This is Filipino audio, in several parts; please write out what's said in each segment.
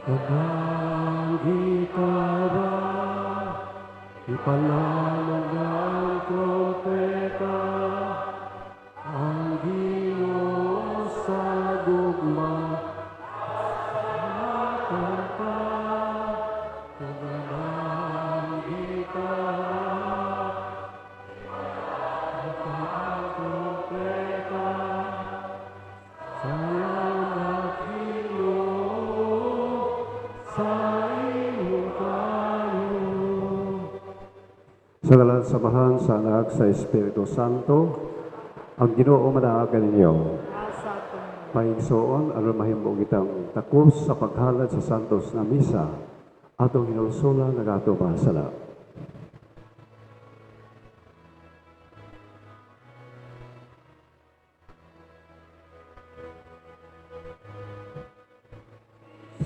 Ang gitara, ipalanog ang trompeta, ang Ginoo sa gugma, kanta, ang gitara, ang trompeta, salamat Ginoo sa iyong kayo. Sa ngalan sa Samahan, sa Anak, sa Espiritu Santo, ang Ginoo manaagan ninyo. Maigsoon, aron mahimo kitang takos sa paghalad sa Santos na Misa, atong hinulsula nagato masala.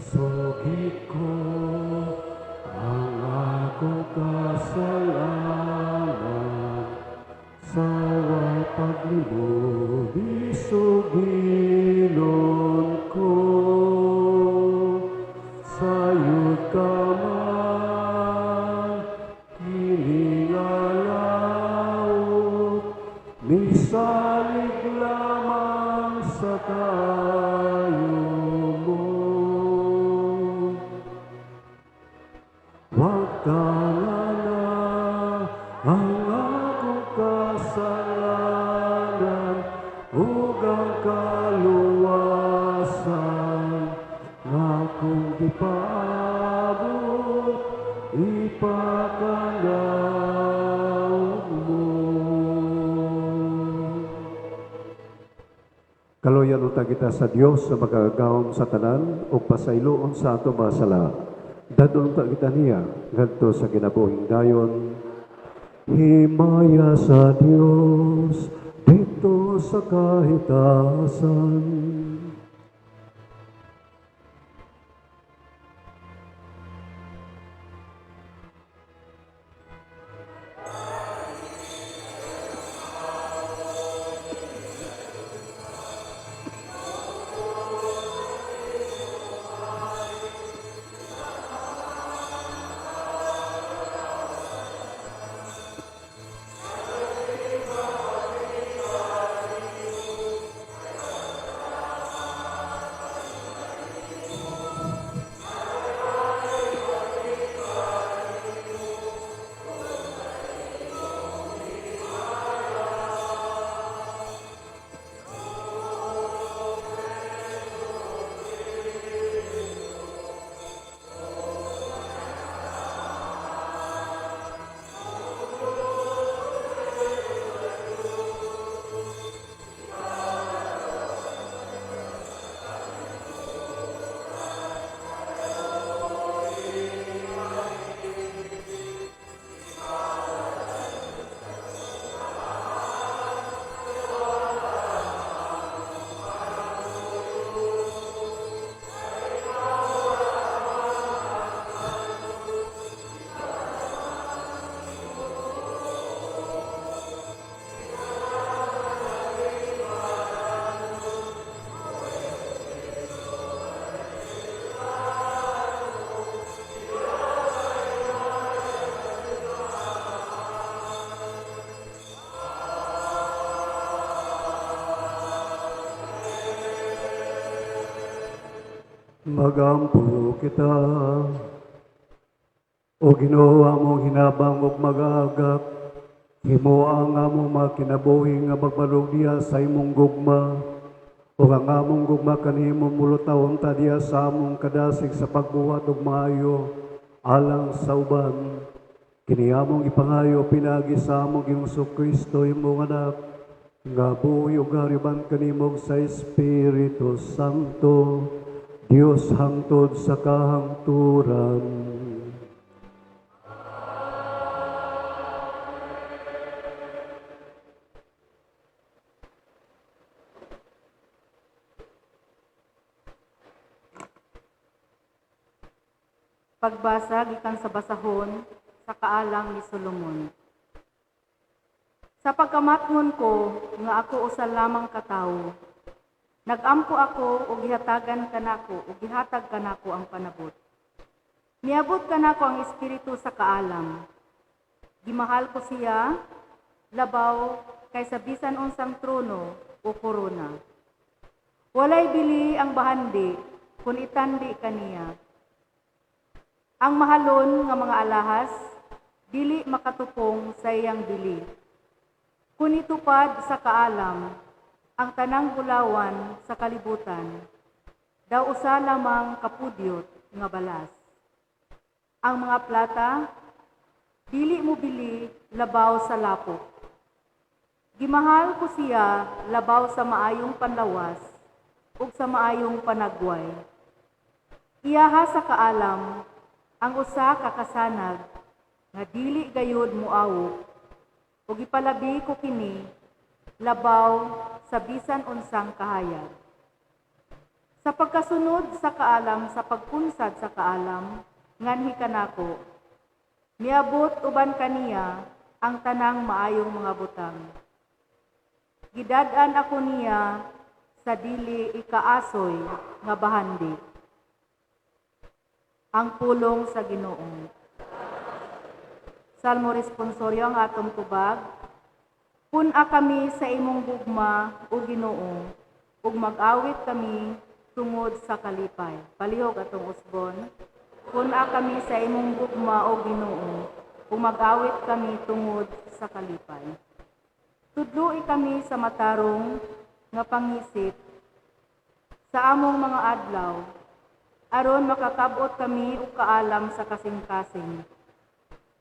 Sugid ko ang akong kasalanan, sa paglibog isugilon ko, sayod ka man, hiningalaot, misalig lamang sa tayo mo. Huwag ka na ang akong kasalanan, ug ang kaluwasan nga kung gipaabot, ipakanaw mo. Kaluyan uta kita sa Dios sa magagawom sa tanan ug pasayloon sa ato mga sala. Dadon ta kita niya ngadto sa kinabuhing dayon. Himaya sa Dios dito sa kahitasan. Magampo kita, o Ginoo among hinabang ug mag-aagak, himua ang among makinabuhi nga magbalog diya sa imong gugma, o ang among gugma kanimong mulutawon ta diya sa among kadasig sa pagbuhat ug maayo, alang sa uban. Kini among ipangayo pinagi sa among Ginoong Kristo imong anak, nga buhi ug hariban kanimong sa Espiritu Santo, Dios hangtod sa kahangturan. Pagbasa gikan sa basahon sa kaalang ni Solomon. Sa pagkamathon ko nga ako usa lamang katawo, Nagampo ako ug gihatagan kanako ug gihatag kanako ang panabot. Niabot kanako ang espiritu sa kaalam. Gimahal ko siya labaw kaysa bisan unsang trono o korona. Walay bili ang bahandi kun itandi kaniya. Ang mahalon nga mga alahas dili makatupong sa iyang bili. Kun itupad sa kaalam ang tanang bulawan sa kalibutan, daw usa lamang kapudyot nga balas. Ang mga plata dili mo bili labaw sa lapok. Gimahal ko siya labaw sa maayong panlawas ug sa maayong panagway. Iyaha sa kaalam ang usa ka kasanag nga dili gayud moawok ug ipalabi ko kini labaw sa bisan unsang kahayag. Sa pagkasunod sa kaalam sa pagpunsad sa kaalam nganhi kanako miabot uban kaniya ang tanang maayong mga butang. Gidad-an ako niya sa dili ikaasoy nga bahandi. Ang pulong sa Ginoo. Salmo responsoryo ang atong tubag. Pun-a kami sa imong gugma o Ginoo, ug mag-awit kami tungod sa kalipay. Palihog atong usbon. Pun-a kami sa imong gugma o Ginoo, ug mag-awit kami tungod sa kalipay. Tudloi kami sa matarong nga pangisip sa among mga adlaw, aron makakabot kami og kaalam sa kasing-kasing.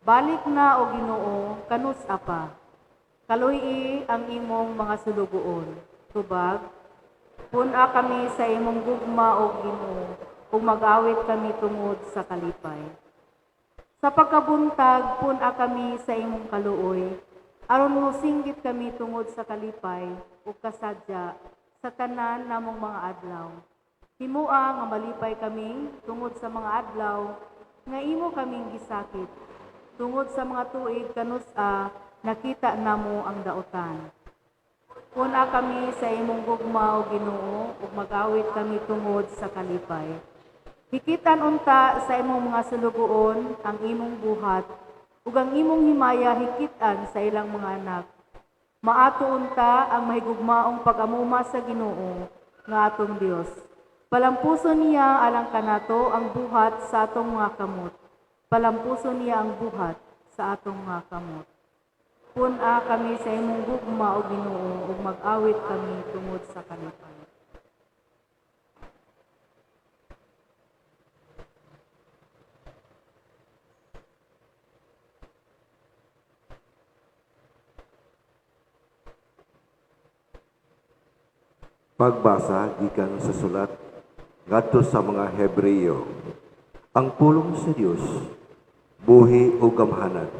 Balik na o Ginoo kanus-a pa. Kaluy ang imong mga sulugoon. Tubag, pun-a kami sa imong gugma o Ginoo, ug mag-awit kami tungod sa kalipay. Sa pagkabuntag, pun-a kami sa imong kaluoy, aron mosinggit kami tungod sa kalipay ug kasadya sa tanan namong mga adlaw. Himua nga malipay kami tungod sa mga adlaw nga imo kaming gisakit. Tungod sa mga tuig kanus-a nakita namo ang daotan. Puna kami sa imong gugma o Ginoo ug mag-awit kami tungod sa kalipay. Hikitan unta sa imong mga sulugoon ang imong buhat ug ang imong himaya hikitan sa ilang mga anak. Maato unta ang mahigugmaong pag-amuma sa Ginoo nga atong Dios. Palampuson niya alang kanato ang buhat sa atong mga kamot. Palampuson niya ang buhat sa atong mga kamot. Pun-a kami sa imong gugma o Ginoo ug mag-awit kami tungod sa kalipay. Pagbasa gikan sa sulat ngadto sa mga Hebreyo. Ang pulong sa Dios buhi ug gamhanan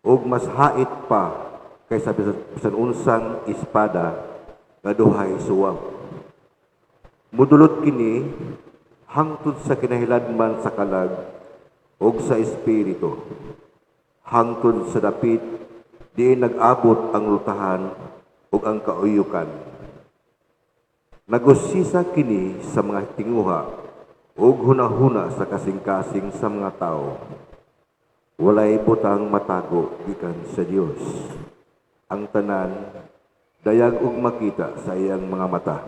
ug mas hait pa kaysa bisan unsang espada nga duhay suwag. Mudulot kini hangtod sa kinahiladman sa kalag ug sa espiritu, hangtod sa dapit di nag-abot ang lutahan ug ang kauyukan. Nagusisa kini sa mga tinguha ug hunahuna sa kasing-kasing sa mga tao. Walay butang matago gikan sa Dios. Ang tanan dayag ug makita sa iyang mga mata.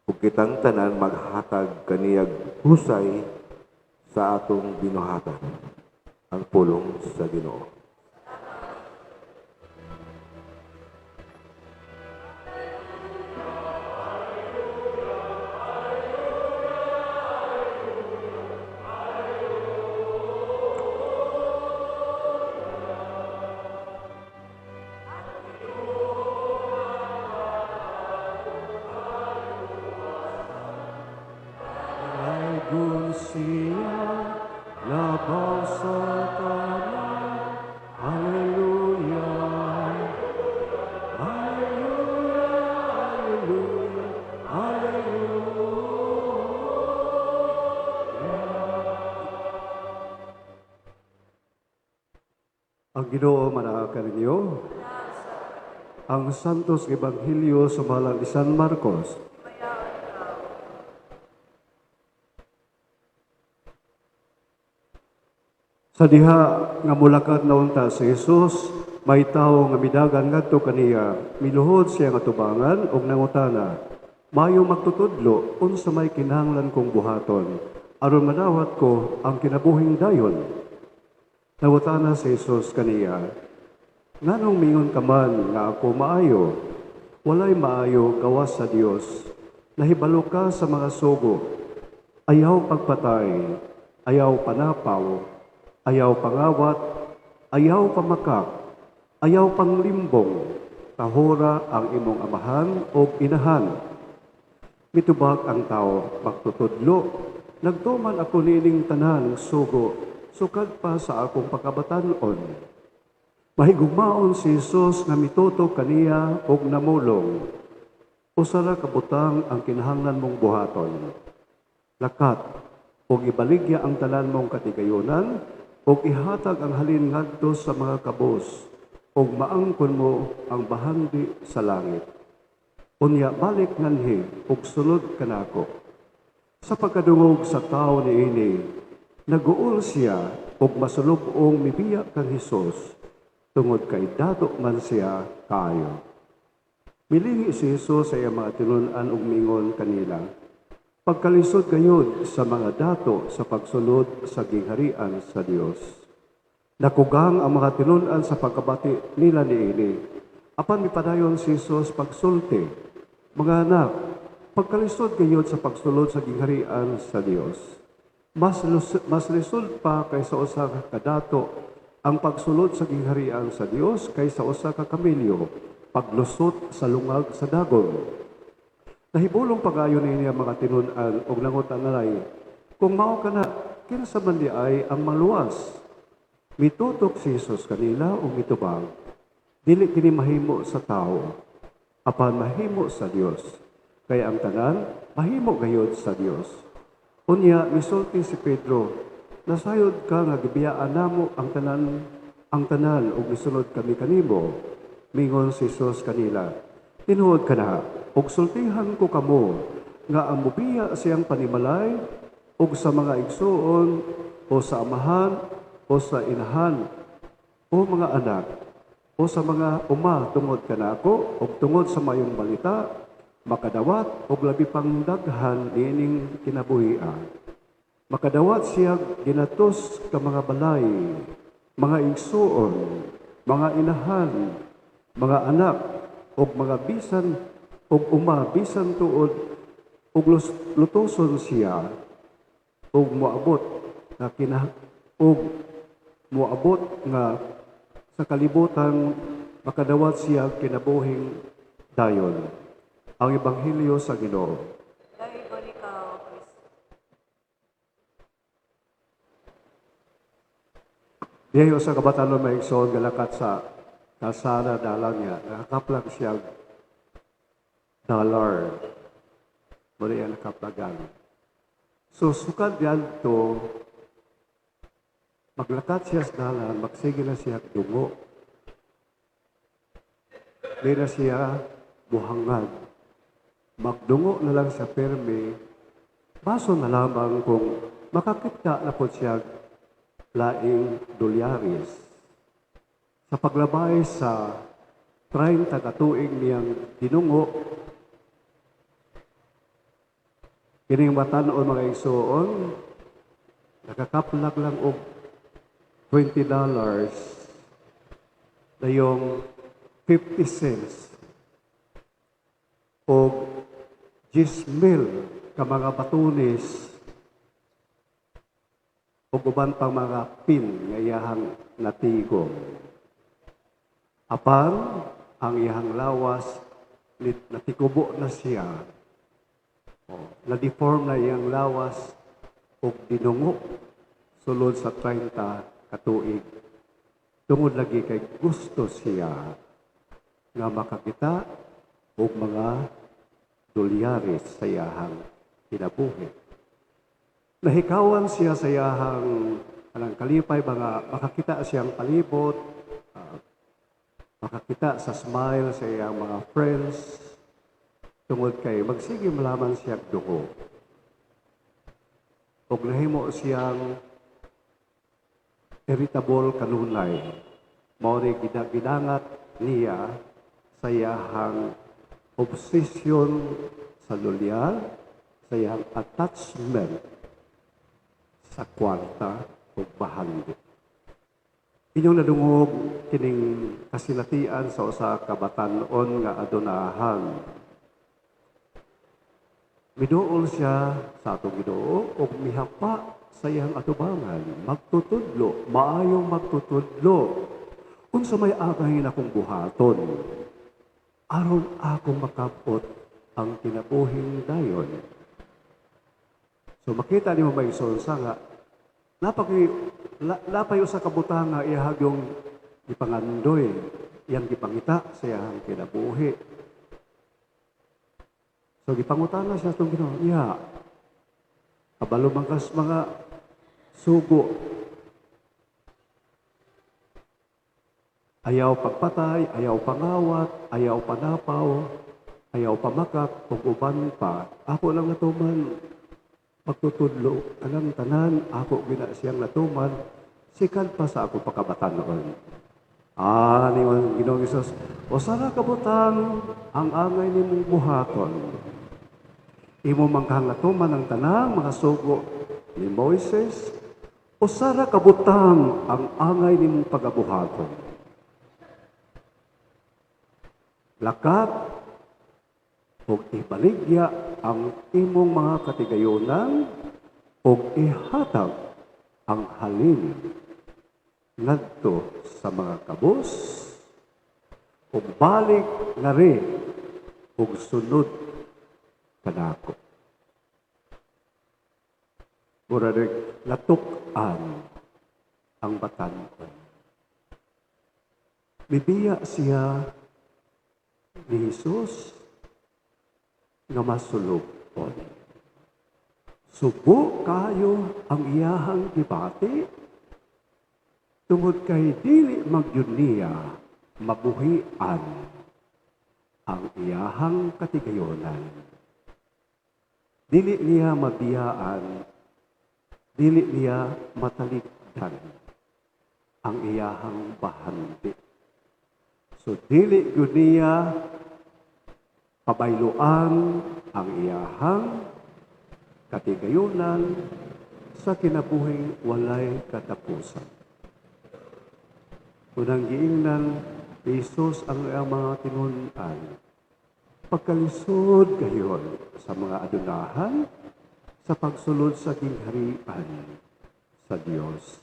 Ug kitang tanan maghatag kaniyag husay sa atong binuhatan. Ang pulong sa Ginoo. Gun siya labaw sa tanan. Hallelujah. Hallelujah. Hallelujah. Hallelujah. Ang Ginoo manaakan ninyo. Ang Santos Ebanghelyo sumalang ni San Marcos. Sa diha nga mulakat na unta si Jesus, may tawo nga midagan ngadto kaniya, miluhod siya nga tubangan og nangutana, mayo magtutudlo unsa may kinahanglan kong buhaton, aron madawat ko ang kinabuhing dayon. Nangutana si Jesus kaniya, nganong mingon ka man nga ako maayo? Walay maayo gawas sa Dios. Nahibalo ka sa mga sugo. Ayaw pagpatay, ayaw panapaw, ayaw pangawat, ayaw pamakak, ayaw panglimbong, tahora ang imong amahan o inahan. Mitubag ang tao, magtutudlo, nagtuman ako nining tanan sugo, sukad pa sa akong pagkabatanon. Mahigugmaon si Jesus nga mituto kaniya og namulong. Usara kabutang ang kinahanglan mong buhaton. Lakat, og ibaligya ang tanan mong katigayunan, og ihatag ang halin ngadto sa mga kabos, og maangkon mo ang bahandi sa langit. Unya balik nganhi, og sulod kanako. Sa pagkadungog sa tao niini, naguol siya, og masulubong mibiya kang Hesus, tungod kay dato man siya kayo. Milingi si Jesus sa iyang mga tinunan ug mingon kanila, pagkalisod gayud sa mga dato sa pagsulod sa gingharian sa Dios. Nakugang ang mga tinunan sa pagkabati nila niini. Apan mipadayon si Jesus pagsulti, mga anak, pagkalisod gayud sa pagsulod sa gingharian sa Dios. Mas lisod pa kaysa usa ka kadato ang pagsulod sa gingharian sa Dios kaysa usa ka kamilyo, paglusot sa lungag sa dagon. Nahibulong pag-ayo niya mga tinunan og nangutan nalay, kung mao kana, kinsa man di ay ang maluwas. Mitutok si Jesus kanila og mitubag, dili kini mahimo sa tao, apan mahimo sa Dios. Kaya ang tanan, mahimo gayud sa Dios. Unya, misulti si Pedro, nasayod ka nga gibiyaan namo ang tanan ug misunod kami kanimo. Mingon si Jesus kanila, tinuod ka na, ug sultihan ko kamo nga ang mubiya siyang panimalay ug sa mga igsuon o sa amahan o sa inahan o mga anak o sa mga uma tungod kanako ug tungod sa mayong balita makadawat og labi pang daghan niining kinabuhian. Makadawat siya ginatos ka mga balay, mga igsuon, mga inahan, mga anak, o mga bisan, o uma, bisan tuod, o lutoson siya, o moabot na o moabot nga sa kalibutan, makadawat siya kinabuhing dayon. Ang Ebanghelyo sa Ginoo. Dahil ko ikaw, Kristo. Diyo sa kabatanon may igsoon galakat sa kalsada dalang niya, nakakaplag siya dollar. Muna yan nakaplagan. So, sukad yan to, maglakat siya sa dalan, magsige na siya dungo. Di na siya buhangad. Magdungo na lang sa permi, baso na lamang kung makakita na po siya laing dolyaris. Sa paglabay sa 30 katuig niyang dinungo, kining matanon mga igsoon, nakakaplag lang og $20 na yung 50 cents o 10,000 ka mga batunis o uban pang mga pin nga iyahang natigom. Apan, ang iyahang lawas, natikubo na siya. Na-deform na iyang lawas o dinungo sulod sa 30 katuig. Tungod lagi kay gusto siya nga makakita o mga dolyaris sa iyahang kinabuhi. Nahikawan siya sa iyahang anang kalipay, mga makakita siyang palibot, makakita sa smile sa iyang mga friends, tungod kay magsige malaman siya dugo. O nahimo siyang irritable kanunay. Mao ni gidangat niya sa iyahang obsession sa lolyal, sa iyang attachment sa kwarta o bahandi. Inyong nadungog kining kasinatian sa usa ka batan-on nga adunahan. Miduol siya sa atong Ginoo ug mihapa sa iyang atubangan, magtutudlo, maayong magtutudlo. Unsa may agahin akong buhaton, aron akong makabot ang kinabuhing dayon. So makita ni mo may sonsa nga napay usa ka butang nga iyahag yung gipangandoy, iyang gipangita sa iyang kinabuhi. So gipangutana siya itong Ginoo, iya, kabalo man kas mga sugo, ayaw pagpatay, ayaw pangawat, ayaw panapaw, ayaw pamakak, ug uban pa. Ako lang natuman, pagtutudlo, anang tanan, ako gina siyang natuman, sikan pa sa ako pakabatanon. Ni Ginoong Hesus, o sara kabutang ang angay ni mong buhaton. Imo manghangatuman ang tanang mga sugo ni Moises, o sara kabutang ang angay ni mong pagabuhaton. Lakat ug ibaligya ang imong mga katigayonan ug ihatag ang halin ngadto sa mga kabus ug balik na rin ug sunod kanako. Murag natuk-an ang batan-on. Bibiya siya ni Jesus nga masulubon. Subo kayo ang iyahang gibati, tungod kay dili magyud niya mabuhian ang iyahang katigayonan. Dili niya mabiyaan, dili niya matalikdan ang iyahang bahandi. So dili gyud niya pabayloan ang iyahang katigayonan sa kinabuhing walay katapusan. Unang giingnan, Isus ang iyang mga tinunan. Pagkalisod gayon sa mga adunahan, sa pagsulod sa gingharian sa Dios.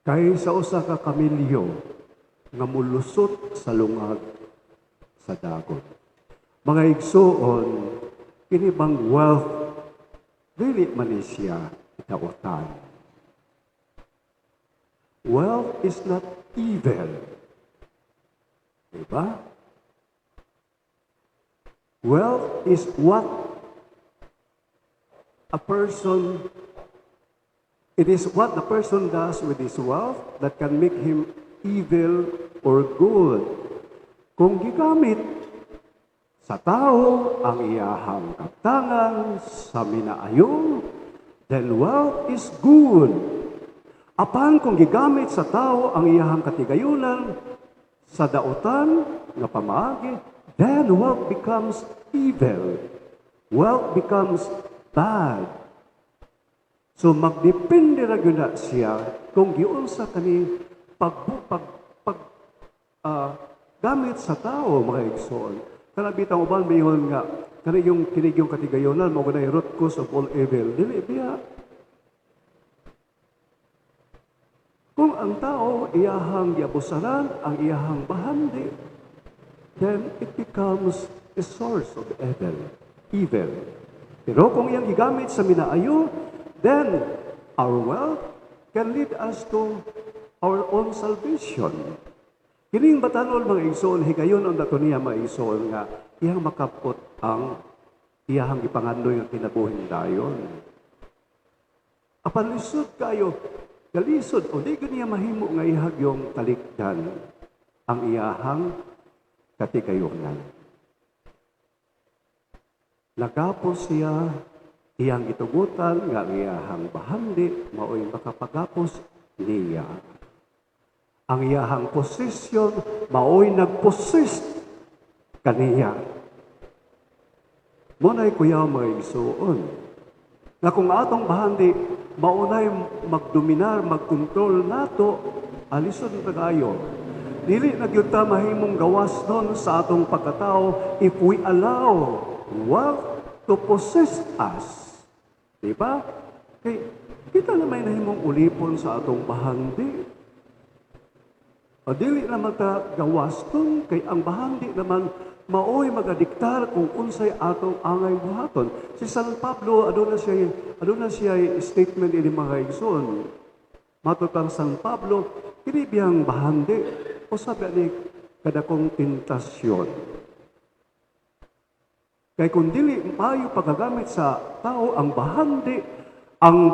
Kay sa usa ka kamilyo nga mulusot sa lungag sa dagon. Mga igsuon, kini bang wealth, dili man ni siya itautan. Wealth is not evil. Diba? Wealth is what a person, it is what the person does with his wealth that can make him evil or good. Kung gigamit sa tao ang iyahang kaptangan sa minaayo, then wealth is good. Apan kung gigamit sa tao ang iyahang katigayunan sa dautan nga pamaagi, then wealth becomes evil. Wealth becomes bad. So magdepende ra gyud na siya kung giunsa kani gamit sa tao mga igsoon. Kana bitang uban mayingon nga kani yung kinigyong katigayonan mao ganay root cause of all evil. Dili biya. Kung ang tao iyahang giabusaran ang iyahang bahandi, then it becomes a source of evil. Pero kung iyang gigamit sa minaayo, then our wealth can lead us to our own salvation. Kining batanon mga igsoon, higayon ang dato niya mga igsoon nga iyang makapot ang iyahang ipangandoy ng kinabuhing dayon. Apan lisod kayo, galisod, o di niya mahimo nga ihag yung talikdan ang iyahang katigayonan. Nagapos siya iyang itugutan nga iyahang bahandi mao'y makapagapos niya. Ang iyahang posisyon, mao'y nagposist kaniya. Muna'y kuya mga igsuon, na kung atong bahandi, maunay magdominar, magkontrol nato, alison na kayo. Dili na gyud ta mahimong gawas nun sa atong pagkatao if we allow wealth to possess us. Diba? Kay kita na may nahimong ulipon sa atong bahandi. O dili na magagawas nun, kay ang bahandi naman maoy magadiktar kung unsay atong angay buhaton. Si San Pablo, aduna siya statement ini mga igsoon. Matutang San Pablo, kini biyang bahandi, o sabi ni kadakong tentasyon. Kay kung dili mayo pagagamit sa tao ang bahandi, ang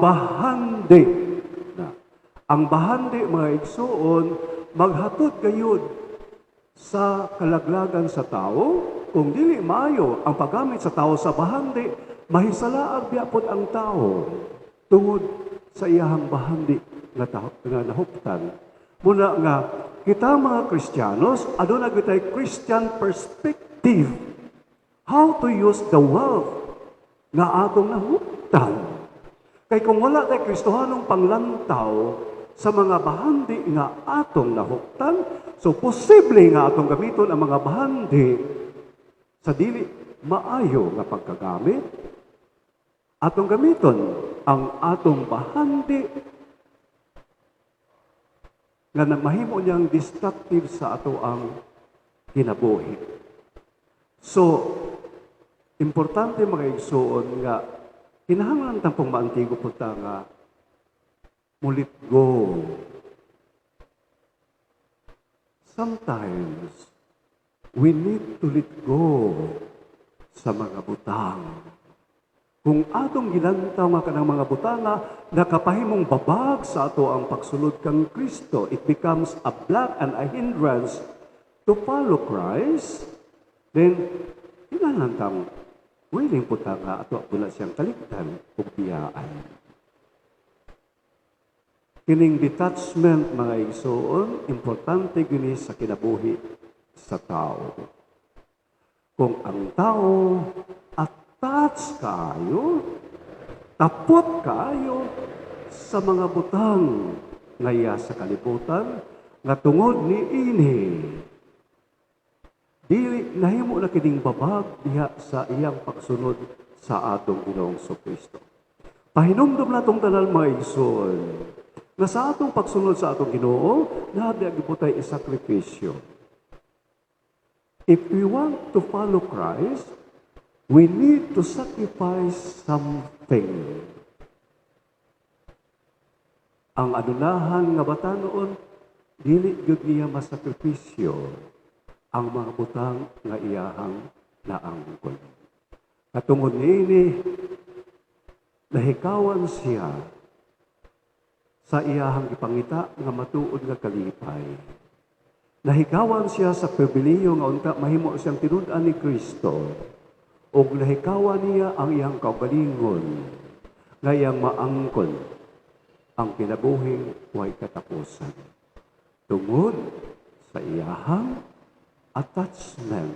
bahandi mga igsoon, maghatod gayud sa kalaglagan sa tao. Kung dili maayo ang paggamit sa tao sa bahandi, mahisalaag biapod ang tao tungod sa iyahang bahandi nga nahuptan. Muna nga, kita mga Kristiyanos, aduna gitay Christian perspective how to use the wealth nga atong nahuptan. Kay kung wala tayo Kristohanong panglantaw sa mga bahandi nga atong nahuptan, so posible nga atong gamiton ang mga bahandi sa dili maayo nga pagkagamit, atong gamiton ang atong bahandi nga mahimo niyang destructive sa ato ang kinabuhi. So, importante mga igsuon nga kinahanglan tang pong maantigo po ta nga mulit go. Sometimes, we need to let go sa mga butang. Kung atong gilantaw nga kanang mga butanga, nakapahimong babag sa ato ang pagsulod kang Kristo, it becomes a block and a hindrance to follow Christ, then, kinahanglan willing po ta nga ato wala siyang kaligtan o biyaan. Kining detachment, mga igsoon, importante gini sa kinabuhi sa tao. Kung ang tao attach kaayo, tapot kaayo sa mga butang ngaya sa kalibutan, nga tungod ni ini, dili nahimo na kining babag diha sa iyang pagsunod sa atong Ginoong Kristo. Pahinumdum natong tanan mga igsoon, nga sa atong pagsunod sa atong Ginoo, nabiag po tayo isakripisyo. If we want to follow Christ, we need to sacrifice something. Ang adunahan nga batanon, dili gyud niya masakripisyo ang mga butang nga iyahang naangkon. Katungod niini, nahikawan siya sa iyahang ipangita nga matuod nga kalipay. Nahikawan siya sa pribiliyo nga unta mahimo siyang tinud-an ni Kristo, ug nahikawan niya ang iyang kaugalingon nga iyang maangkon ang kinabuhing way katapusan. Tungod sa iyahang attachment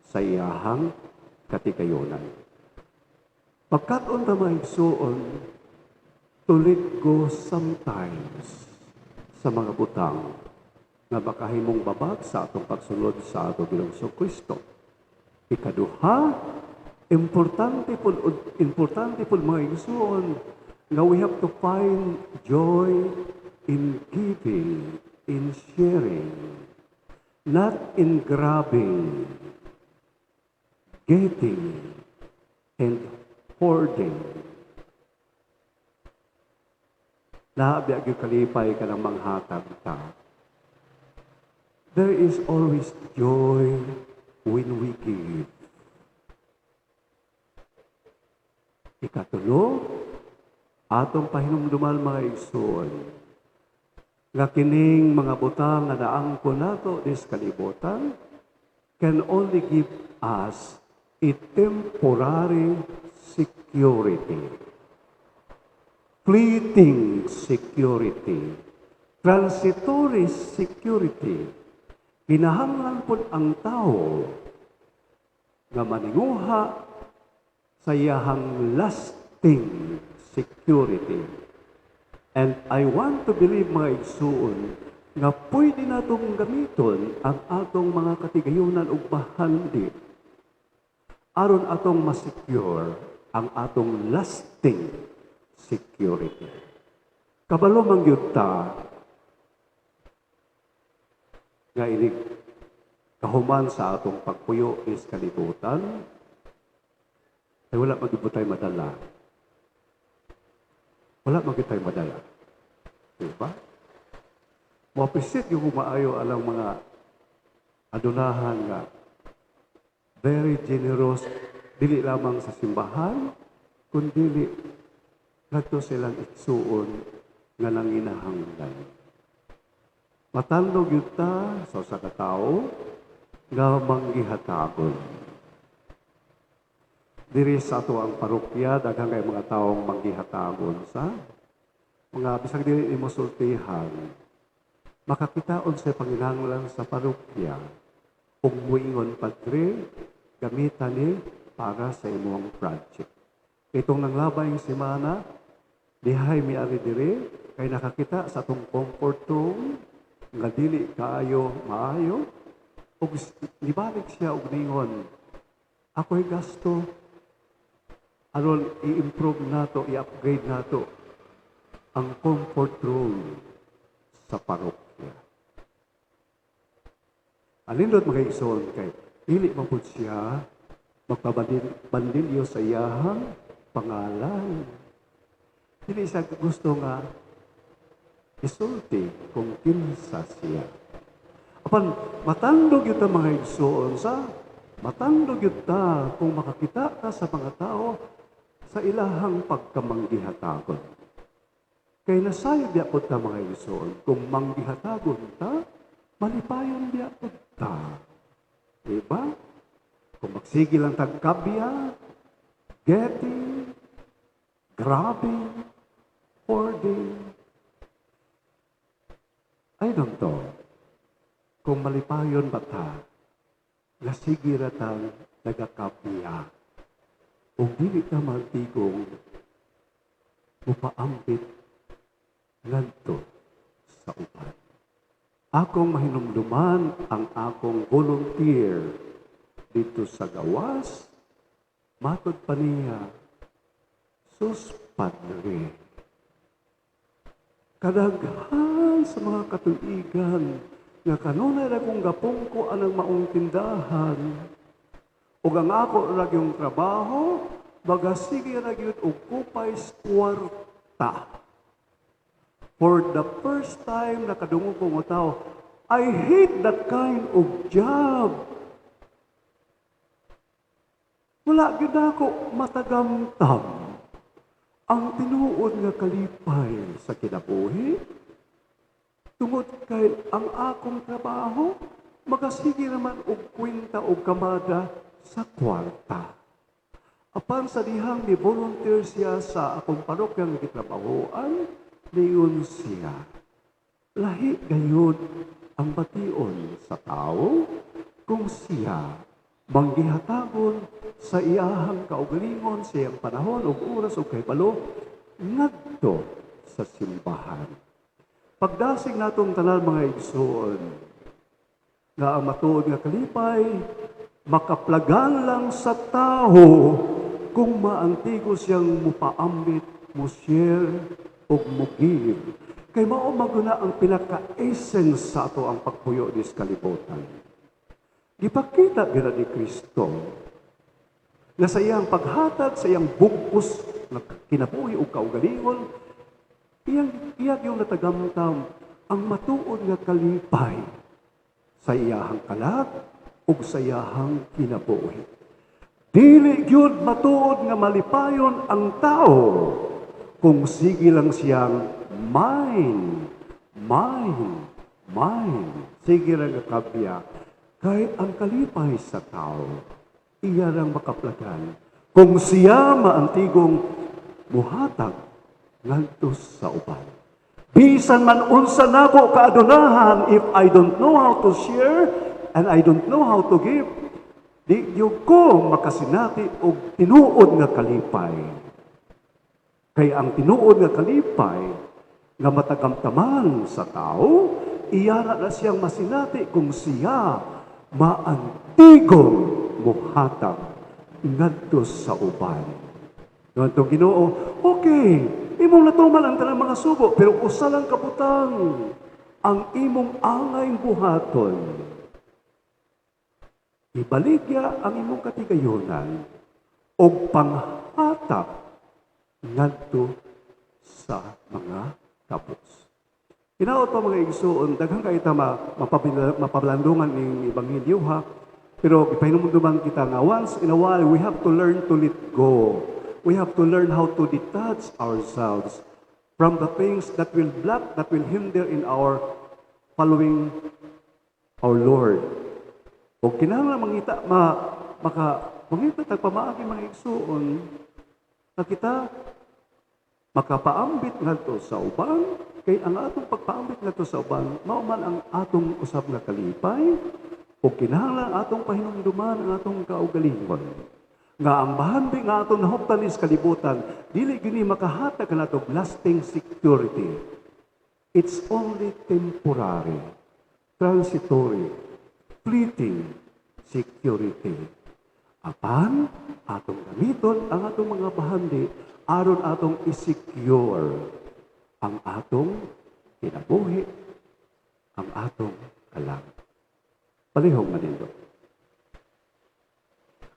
sa iyahang katikayonan. Pagkat-on ta maigsuon, to let go sometimes sa mga butang nga makahimong babag sa atong pagsunod sa atong Ginoong Kristo. Ikaduha, importante po mga igsuon nga we have to find joy in giving, in sharing, not in grabbing, getting, and hoarding. Naabiyag yung kalipay ka ng manghatag ka. There is always joy when we give. Ikatulo, atong pahinumduman mga igsoon, nga kining mga butang nga naangkon nato dis kalibutan can only give us a temporary security. Fleeting security. transitory security. Kinahanglan po ang tao nga maninguha sa iyahang lasting security. And I want to believe, mga igsuon, nga pwede natong gamiton ang atong mga katigayunan ug bahandi aron atong ma-secure ang atong lasting security. Kabalo man gyud ta nga inig kahuman sa atong pagpuyo is kalibutan, ay wala magiging tayo madala. Wala magiging tayo madala. Diba? Mo-appreciate yung maayo alang mga adunahan nga very generous, dili lamang sa simbahan, kundi nagto silang igsuon nga nanginahanglan. Matandog yun ta sa katao nga manggihatagon. Diri sa ato ang parokya, daghang kay mga taong manggihatagon sa mga bisag dili imo sultihan. Makakitaon sa panginahanglan sa parokya ug muingon padre gamitan ni para sa imong project. Itong nanglabay semana dihay mi ari diri kay nakakita sa atong comfort room nga dili kaayo maayo ug nibalik siya og ningon ako'y gasto aron i-improve nato, i-upgrade nato ang comfort room sa parokya. Alindot mga igsoon kay dili man pud siya magpabandilyo sa iyahang pangalan. Dili siya gusto nga isulti kung kinsa siya. Apan matandog yun ta mga igsoon sa matandog yun ta kung makakita ka sa mga tao sa ilahang pagkamanggihatagon. Kay nasayo biya po ta mga igsoon, kung manggihatagon ta, malipayon biya po ta. Diba? Kung magsige lang tagkabya, getting, grabbing, hoarding, ay don't know. Kung malipayon ba ta, nasige ratang nagakabya. Kung dili ka magtigong, upaambit ngadto sa uban. Akong mahinumduman ang akong volunteer dito sa gawas, matod pa niya, sus padre. Kadaghan sa mga katuigan nga kanunay ra kong gapong ko anang maong tindahan ug ang ako ra yung trabaho bagasige ra gyud og kupay kwarta. For the first time nakadungog ko nga tao, I hate that kind of job. Wala gyud ako matagamtam ang tinuod nga kalipay sa kinabuhi. Tungod kay ang akong trabaho, magasige naman og kwenta og kamada sa kwarta. Apan sa dihang ni volunteer siya sa akong parokyang gitrabahoan, niyon siya. Lahi gayud ang bation sa tao kung siya manggihatagon sa iyahang kaugalingon sa iyang panahon ug oras ug kahibalo ngadto sa simbahan. Pagdasig natong tanan mga igsoon nga ang matuod nga kalipay makaplagan lang sa tao kung maantigo siyang mupaambit, mushare o mugib. Kay mao maguna ang pinaka-essence sa ato ang pagpuyo dis kalibutan. Gipakita gira ni Kristo na sa iyang paghatag, sa iyang bugos na kinabuhi o kaugalingon, iyang yung natagamtam ang matuod nga kalipay sa iyahang kalat ug sa iyahang kinabuhi. Dili gyud matuod nga malipayon ang tao kung sige lang siyang mine. Sige lang kabya. Kahit ang kalipay sa tao, iya lang makaplagan kung siya maantigong muhatag ngadto sa uban. Bisan man unsa nako kaadunahan, if I don't know how to share and I don't know how to give, di gyud ko makasinati og tinuod nga kalipay. Kay ang tinuod nga kalipay nga matagamtaman sa tao, iyara na siyang masinati kung siya maantigong muhatag ngadto sa uban. Ngadto Ginoo, okay, imong natuman ang tanang mga sugo, pero usa lang kabutang ang imong angay buhaton. Ibaligya ang imong katigayonan o panghatag ngadto sa mga kapos. Hinaot pa mga igsuon, daghang kay ta mapablandungan ning ebanghelyo ha. Pero ipahinumduman kita nga once in a while we have to learn to let go. We have to learn how to detach ourselves from the things that will block, that will hinder in our following our Lord. O kinahanglan mangita mangita tagpamaagi mga igsuon na kita makapaambit ngadto sa uban, kay ang atong pagpaambit ngadto sa uban mao man ang atong usab nga kalipay o kinahanglan atong pahinumduman ang atong kaugalingon nga ang bahandi nga atong nahuptan is kalibutan dili gini makahatag kanato lasting security. It's only temporary, transitory, fleeting security. Apan atong gamiton ang atong mga bahandi aron atong i-secure ang atong kinabuhi, ang atong kalang. Palihog manindot.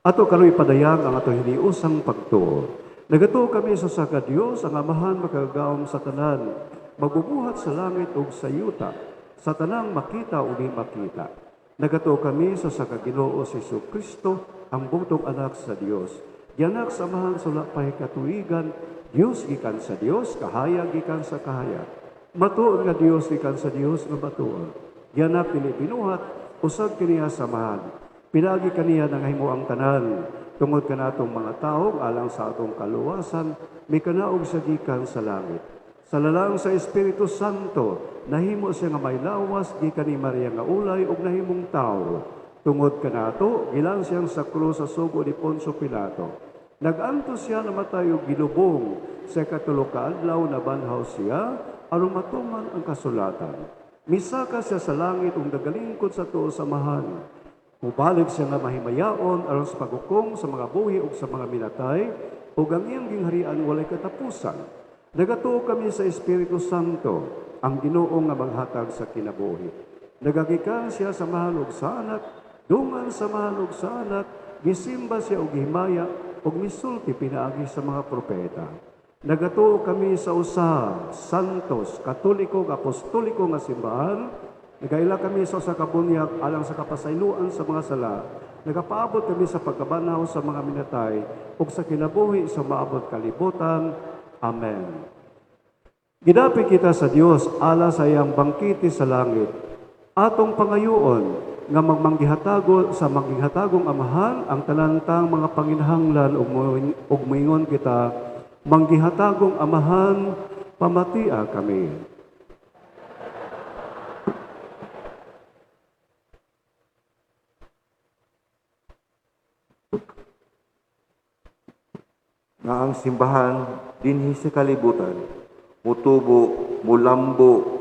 Ato karoy padayag ang ato hiniusang pagtuo. Nagatuo kami sa saka Dios ang amahan makagawom sa tanan, magbubuhat sa langit ug sa yuta, sa tanang makita ug di makita. Nagatuo kami sa saka Ginoo si Jesucristo, ang butong anak sa Dios. Gianak sa amahan sula pay katuigan, Dios gikan sa Dios, kahaya gikan sa kahaya. Matuod nga Dios gikan sa Dios nga matuod. Gianak kini binuhat, usab kiniya samahan. Pinagi kaniya ng himo ang tanan, tungod kanatong mga tao, alang sa atong kaluwasan, may kanaog sa gikan sa langit. Sa lalang sa Espiritu Santo, nahimo siya nga may lawas, gikan ni Maria nga ulay, ug nahimong tao. Tungod kanato, gilang siyang sa krus sa sugo ni Poncio Pilato. Naganto siya namatay og gilubong, sa katulo ka adlaw na banhaw siya, aron matuman ang kasulatan. Misaka siya sa langit ug nagalingkod sa tuo samahan. Mubalik siya nga mahimayaon aron sa paghukom sa mga buhi ug sa mga minatay ug ang iyang gingharian walay katapusan. Nagatuo kami sa Espiritu Santo, ang Ginoo nga maghatag sa kinabuhi. Nagagikan siya sa mahal ug sa anak, dungan sa mahal ug sa anak, gisimba siya og himaya ug misulti pinaagi sa mga propeta. Nagatuo kami sa usa, santos, katoliko, apostoliko nga simbahan. Nagaila kami sa usa ka bunyag alang sa kapasayloan sa mga sala. Nagapaabot kami sa pagkabanaw sa mga minatay ug sa kinabuhi sa maabot kalibutan. Amen. Gidapi kita sa Dios ala sa iyang bangkiti sa langit. Atong pangayoon nga magmanggihatago sa manggihatagong amahan ang tanantang mga panginahanglan ug moingon kita, manggihatagong amahan, pamatia kami. Nga ang simbahan dinhi sa kalibutan, mutubo, mulambo,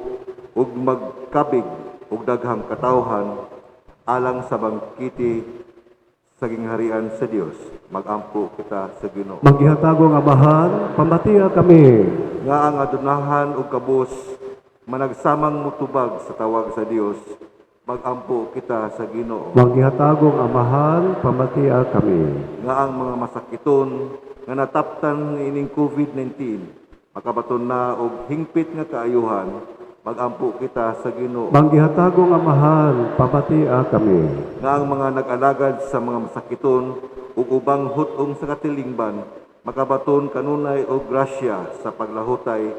ug magkabig, ug daghang katawhan, alang sa bangkiti sa gingharian sa Dios. Magampo kita sa Ginoo. Maghihatagong amahan, pamatiya kami. Nga ang adunahan ug kabus, managsamang mutubag sa tawag sa Dios, magampo kita sa Ginoo. Maghihatagong amahan, pamatiya kami. Nga ang mga masakiton, nga nataptan ining COVID-19, makabaton na og hingpit nga kaayuhan, magampo kita sa Ginoo. Maghihatagong amahan, pamatiya kami. Nga ang mga nag-alagad sa mga masakiton ug ubang hutong sa katilingban, makabaton kanunay og grasya sa paglahutay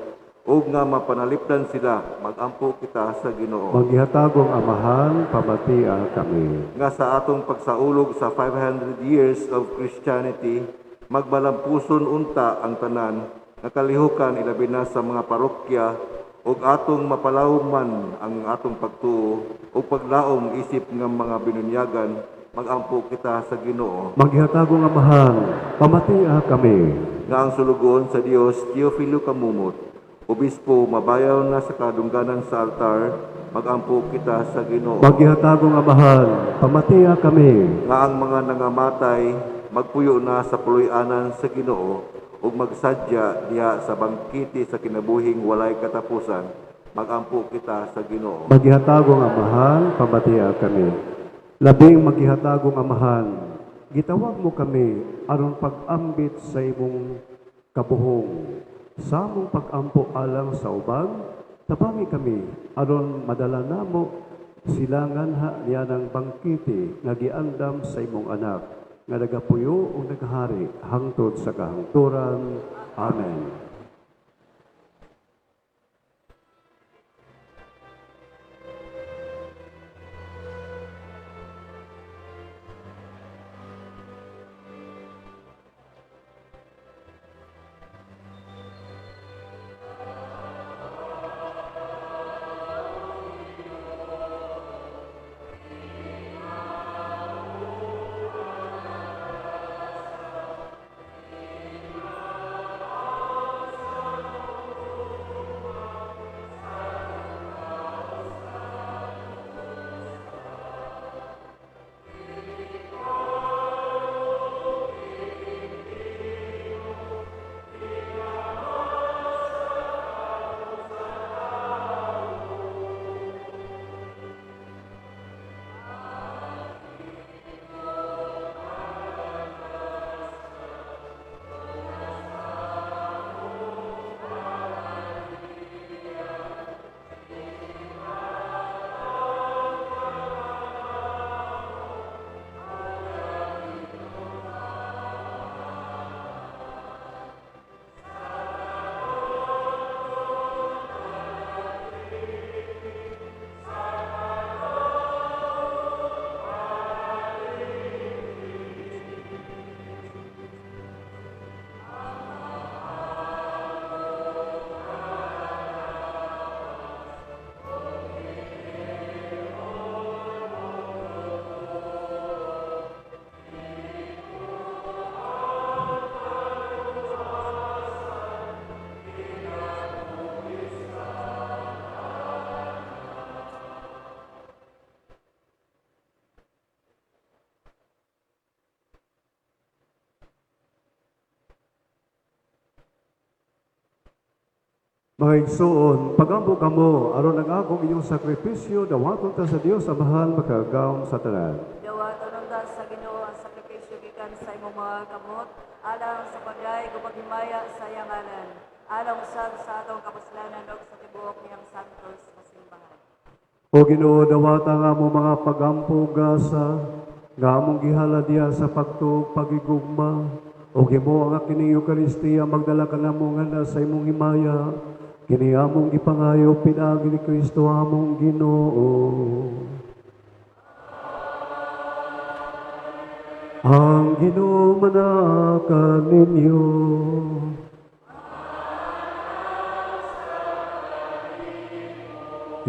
ug nga mapanalipdan sila, magampo kita sa Ginoo. Maghihatagong amahan, pamatiya kami. Nga sa atong pagsaulog sa 500 years of Christianity, magbalampuson unta ang tanan, nakalihukan ilabi na sa mga parokya ug atong mapalawman ang atong pagtuo ug paglaom isip nga mga binunyagan, magampo kita sa Ginoo. Magihatago nga mahal, pamatia kami. Nga ang sulugon sa Dios, Teofilo Kamumot, obispo mabayaw na sa kadungganan sa altar, magampo kita sa Ginoo. Magihatago nga mahal, pamatia kami. Nga ang mga nangamatay, magpuyo na sa puloy-anan sa Ginoo, ug magsadya diha sa bangkiti sa kinabuhing walay katapusan, magampo kita sa Ginoo. Magihatago nga mahal, pamatia kami. Labing magihatago nga mahal, gitawag mo kami aron pag-ambit sa imong kabuhong. Sa among pag-ampo alang sa uban, tabangi kami aron madala namo silangan ha niya ng bangkiti nga giandam sa imong anak nga nagapuyo o naghari hangtod sa kahangturan. Amen. Mga igsoon, pagampo kamo, aron ang akong inyong sakripisyo, dawaton ta sa Dios ang mahal makagawom sa tanan. Dawaton unta sa Ginoo ang sakripisyo gikan sa imong mga kamot, alang sa pagay gupaghimaya sa iyang ngalan, alang usab sa atong kapuslanan ug sa tibuok niyang santos nga simbahan. O Ginoo, dawata nga mo mga pagampo gasa, nga among gihala diya sa pagtuog pagigugma, o gimo ang aking Eucharistia, magdala ka na mo nga na sa imong himaya, kini among gipangayo pinagi ni Kristo among Ginoo. Ang Ginoo manakan ninyo.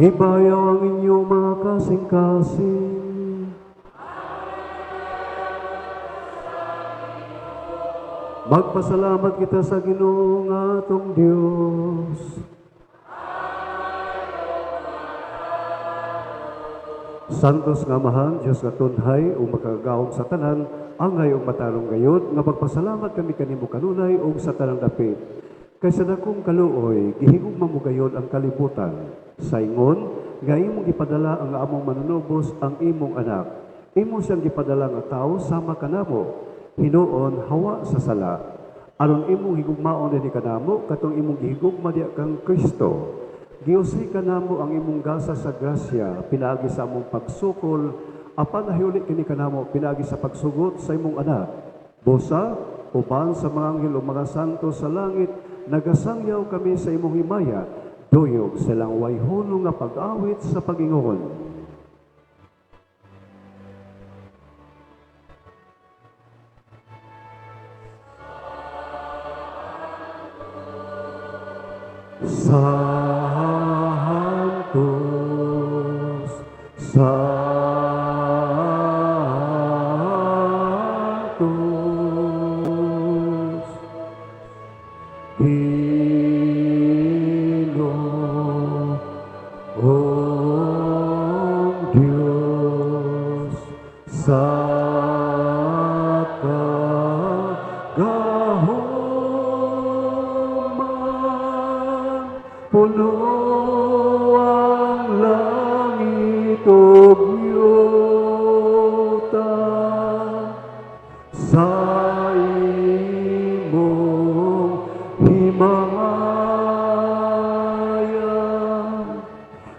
Ibayaw ang inyong mga kasing-kasing. Magpasalamat kita sa Ginoo nga atong Dios. Santos nga mahal, Diyos nga tunhay o makagawom sa tanan, angay o matarong gayod, nga magpasalamat kami kanimo kanunay o sa tanang dapit. Kaysa dakong kaluoy, gihigugma mo gayod ang kalibutan. Sa ingon, nga imong gipadala ang among manunubos ang imong anak. Imo siyang gipadala nga tao sama kanamo. Hinuon hawa sa sala. Aron imong higugmaon dinhi kanamo katong imong gihigugma diha kang Kristo. Giusay kanamo ang imong gasa sa grasya pinaagi sa among pagsukol apan nahiuli kini kanamo pinaagi sa pagsugot sa imong anak. Busa uban sa mga anghel o mga santo sa langit nagasangyaw kami sa imong himaya duyog silang wayhono nga pag-awit sa pagingon. Santo sa kagahuman, puno ang langit ug yuta, sa imong himayan.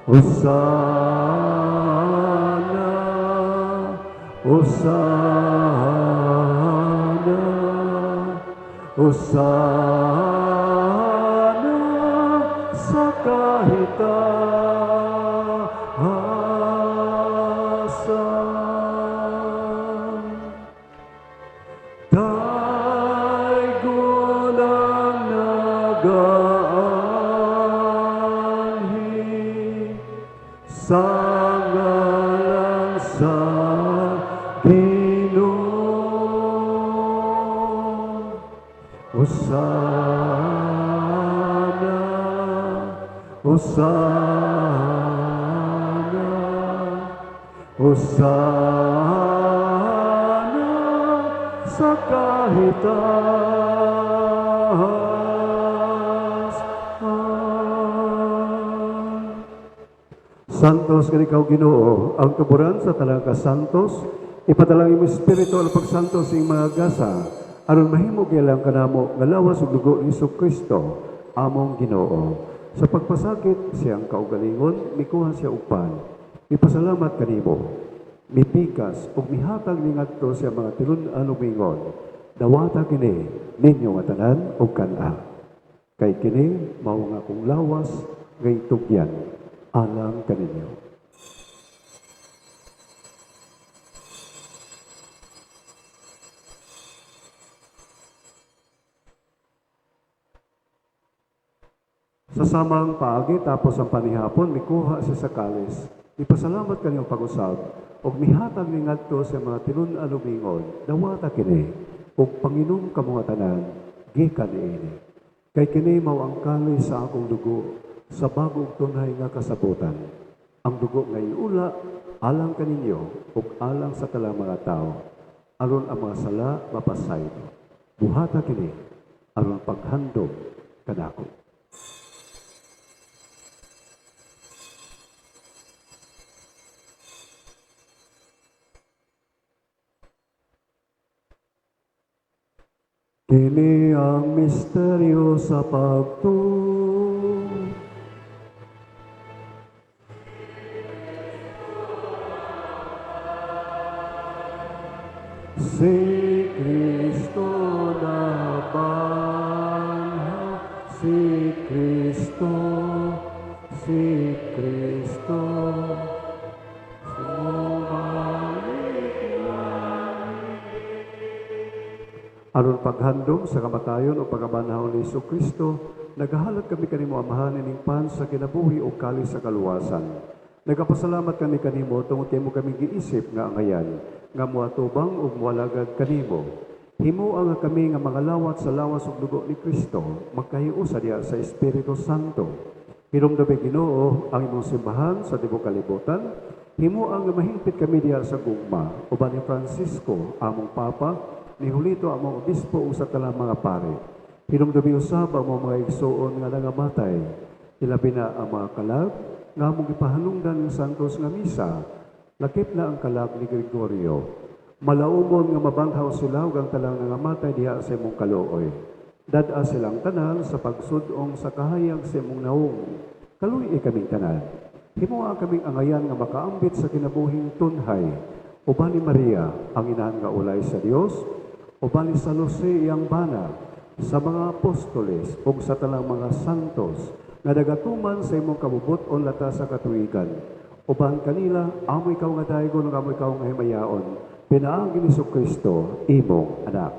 Hosana, Hosana, Hosana sa kahitaasan. Daigon ang nagaanhi sa ngalan sa Ginoo. Hosana, Hosana, Hosana sa kahitaasan. Santos kani ikaw Ginoo, ang tuburan sa talaga santos, ipadalang imong espiritu ang pagsantos ing mga gasa, aron mahimo gilang kanamo nga lawas ug dugo ni Kristo, among Ginoo. Sa pagpasakit siyang kaugalingon, mikuha siya upan. Ipasalamat kanimo. Mipikas ug mihatag ni ngadto sa mga tilun-an ug mingon. Dawata kini ninyo nga tanan ug kana. Kay kini mao nga akong lawas nga itugyan alang kaninyo. Sa samang paagi tapos ang panihapon, mikuha siya sa kalis. Ipasalamat kanyang pag-usab, ug mihatag ni ngadto sa mga tinun-an ug mingon, dawata kini, ug panginom kamo nga tanan, gikan niini. Kay kini mao ang kalis sa akong dugo, sa bagong tunay nga kasabutan. Ang dugo nga iula, alang kaninyo, ug alang sa talang mga tao, aron ang mga sala mapasaylo. Buhata kini, aron paghandog kanako. Kini ang misteryo sa pagtuo. Si Kristo na banhaw, si Kristo, si Kristo, aron paghandom sa kamatayon o pagabanhaw ni Kristo, nagahalad kami kanimo amahanin ning pan sa kinabuhi o kalis sa kaluwasan. Nagapasalamat kami kanimo tungod kay mo kami giisip nga angayan, nga muatubang ug mualagad kanimo. Himuo nga kami nga mga lawat sa lawas ug dugo ni Kristo, magkahiusa diha sa Espiritu Santo. Hinumdumi Ginoo ang imong simbahan sa tibuok kalibutan. Himuo nga mahingpit kami diha sa gugma, uban ni Francisco, among Papa, ni Julito among obispo o sa talang mga pare. Hinumdumi usab ang mga igsoon nga nangamatay. Ilabi na ang mga kalag nga among ipahanungdan ng Santos nga Misa. Lakip na ang kalag ni Gregorio. Malaumon nga mabanghaw sila ug ang talang nangamatay diha sa imong kaluoy. Dad-a silang tanan sa pagsudong sa kahayag sa imong naong. Kaluy kaming tanan. Himuha kaming angayan nga makaambit sa kinabuhing tunhay. Uban ni Maria, ang inahan nga ulay sa Dios, uban ni San Jose iyang bana, sa mga apostoles ug sa talang mga santos nga nagatuman sa imong kabubuton lata sa katuigan. Uban kanila, amo ikaw nga daygon ug amo ikaw nga himayaon. Pinaagi ni Kristo imong anak.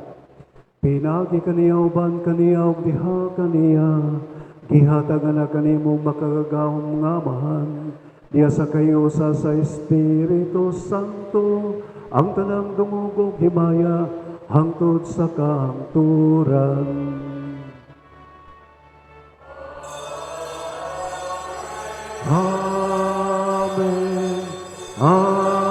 Pinaagi kaniya uban kaniya ug diha kaniya, gihatagan na kanimo makagagahom nga amahan. Diya sa kayo sa Espiritu Santo, ang tanang dumugog himaya, hangtod sa kahangturan. Amen. Amen.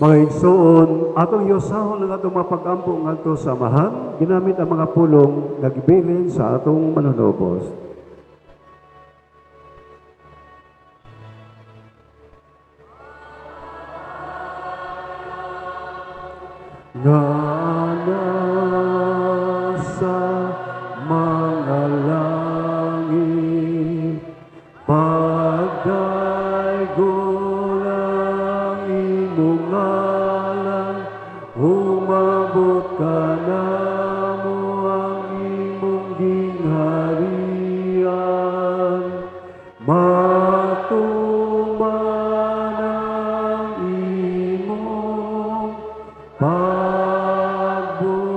Mga igsoon, atong yosahon ng atong mapag-ampo ngadto sa amahan, ginamit ang mga pulong nagibilin sa atong manunobos. Nga nasa mga langit, pagdaygon ang imong ngalan, umabot ka na mo ang imong gingharian, matuman ang imong pagbuot.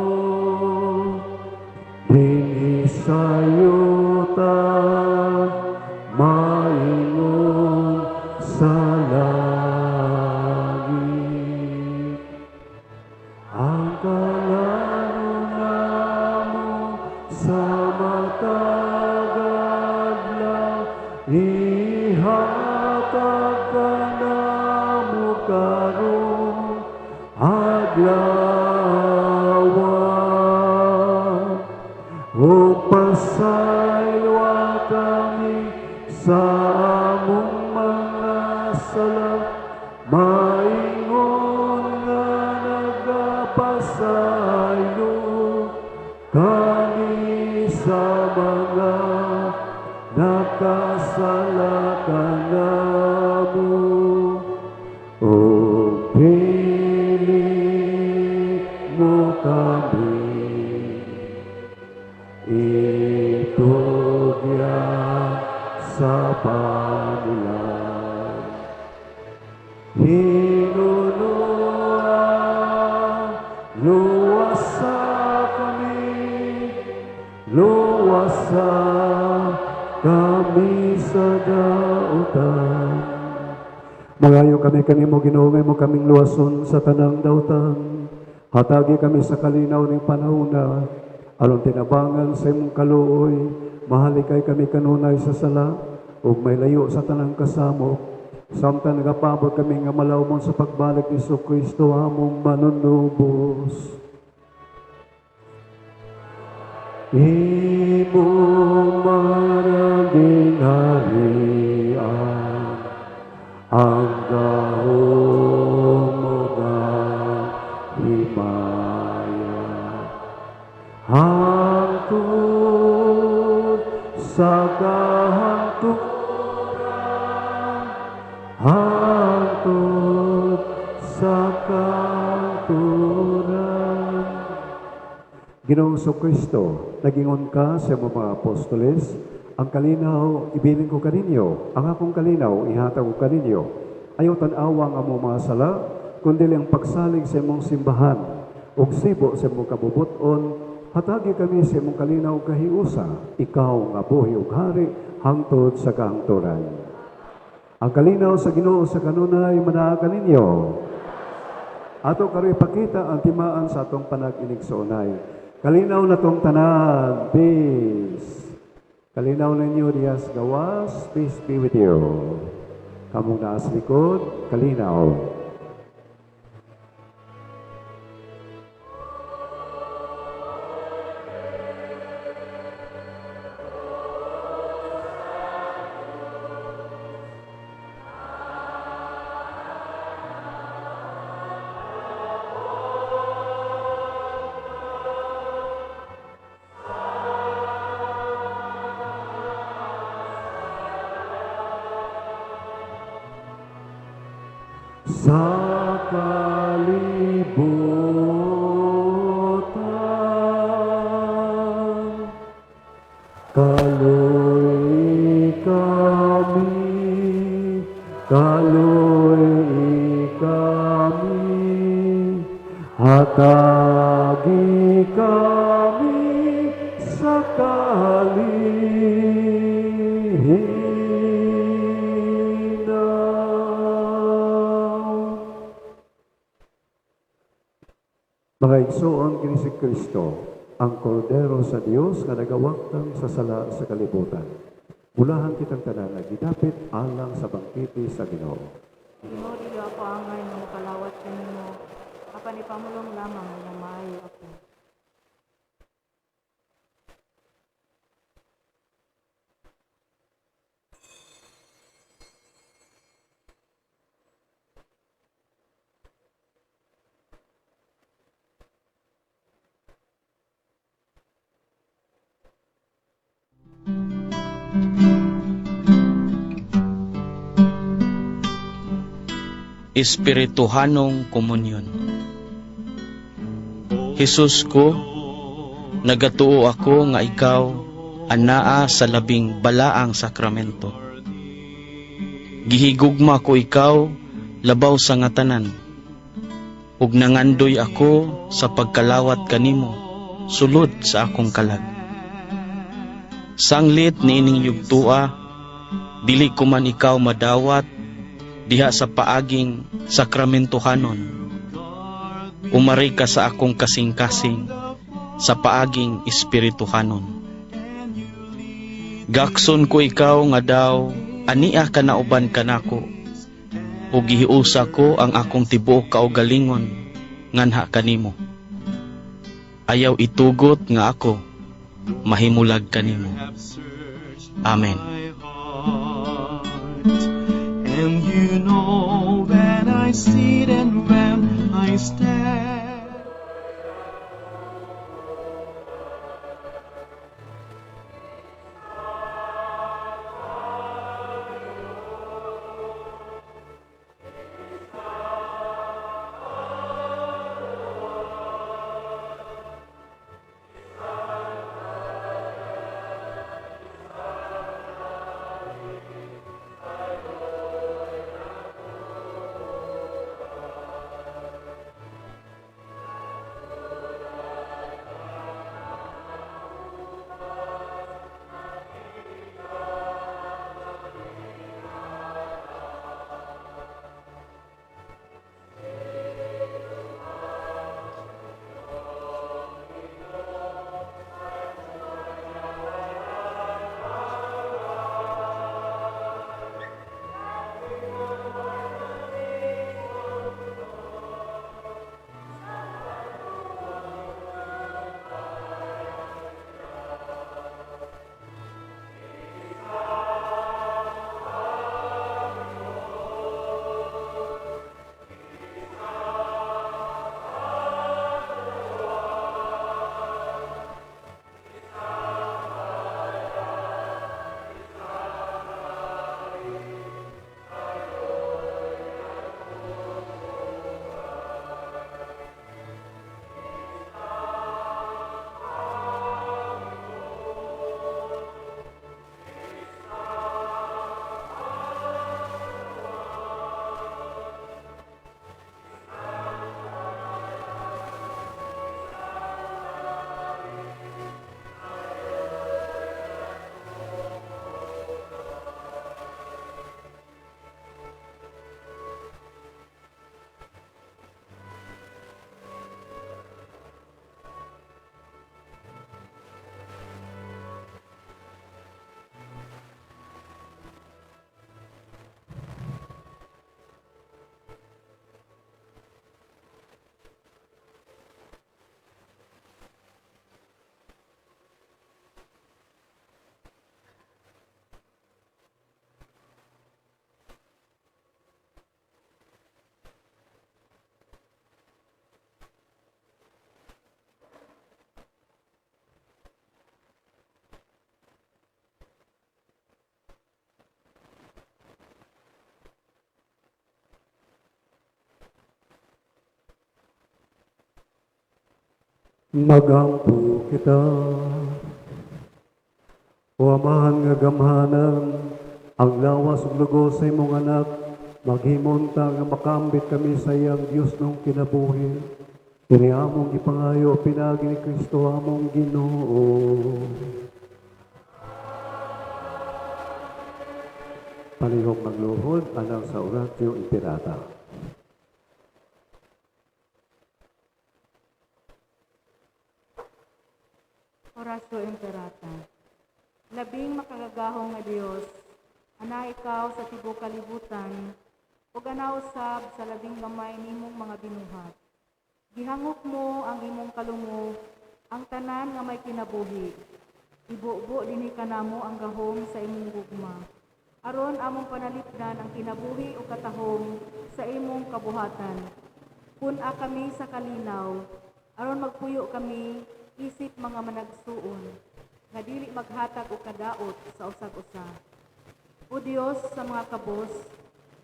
Dinhi sayo ta maingon sa langit. Ang kalanon namo sa matagad lang, ihatag ka namo karon adlaw. O pasaywa kami sa among mga sala, maingon nga nagapasayo kami sa mga nakasala kanamo. O pili mo kami, itugya sa panulan. Hinunua, luwasa kami, luwasa kami sa dautan. Magayo kami kanimo Ginoo, ngay mo kaming luwason sa tanang dautan. Hatagi kami sa kalinaw ning panahon na along tinabangan sa imong kaluoy, mahalikay kami kanunay sa sala, ug may layo sa tanang kasamok. Samtang nagapabot kami nga malawmon sa pagbalik ni Kristo among manunubos. Imong maraging harian, ang gahom mo nga himaya, hangtod sa kahangturan, hangtod sa kahangturan. Ginoong Kristo, nagingon ka sa mga apostoles, ang kalinaw ibilin ko kaninyo, ang akong kalinaw ihatag ko kaninyo. Ayaw tan-awa ang among mga sala, kundi ang pagsalig sa imong simbahan, ug sibo sa imong kabubuton, hatagi kami sa imong kalinaw kahiusa, ikaw nga buhi ug hari hangtod sa kahangturan. Ang kalinaw sa Ginoo sa kanunay manaa kaninyo. Ato karoy pakita ang timaan sa atong panag-inig sa unay. Kalinaw na tong tanan, peace. Kalinaw ninyo diyas gawas, peace be with you. Kamong naa sa likod, kalinaw. Sa kalibutan, kaloy kami, hatagi kami sa kalihinaw. Mga igsoon kini si Kristo, ang kordero sa Dios nga nagawaktang sa sala sa kalibutan. Ulahan kitang tanan nga gidapit alang sa bangkete sa Ginoo. Ginoo, dili ako angay nga makalawat kanimo ipamulong lamang na maayo ako. Espirituhanong Komunyon. Jesus ko, nagatuo ako nga ikaw anaa sa labing balaang sakramento. Gihigugma ko ikaw labaw sa nga tanan, ug nangandoy ako sa pagkalawat kanimo sulod sa akong kalag. Sanglit niining yugtua, dili ko man ikaw madawat diha sa paaging sakramentohanon. Umari ka sa akong kasing-kasing sa paaging espirituhanon. Gakson ko ikaw nga daw ania ka nauban kanako, ug gihiusa ko ang akong tibuok kaugalingon nganha kanimo. Ayaw itugot nga ako mahimulag kanimo. Amen. And you know that I sit and when I stand. Magampo kita, o amahan nga gamhanan, ang lawas ug lugos sa imong anak, maghimunta nga makambit kami sa iyang Dios nung kinabuhi. Kini among gipangayo pinagi ni Kristo among Ginoo. Palihog magluhod anang sa Oratio Imperata. Oratio Imperata. Labing makagagahong nga Dios, ana ikaw sa tibuok kalibutan, ug ana usab sa labing gamay nimong mga binuhat. Gihangop mo ang imong kalungog, ang tanan nga may kinabuhi. Ibubo dinhi kanamo ang gahom sa imong gugma. Aron among panalipdan ang kinabuhi o katahom sa imong kabuhatan. Puna kami sa kalinaw, aron magpuyo kami isip mga managsuon, nga dili maghatag o kadaot sa usag-usa. O Dios sa mga kabos,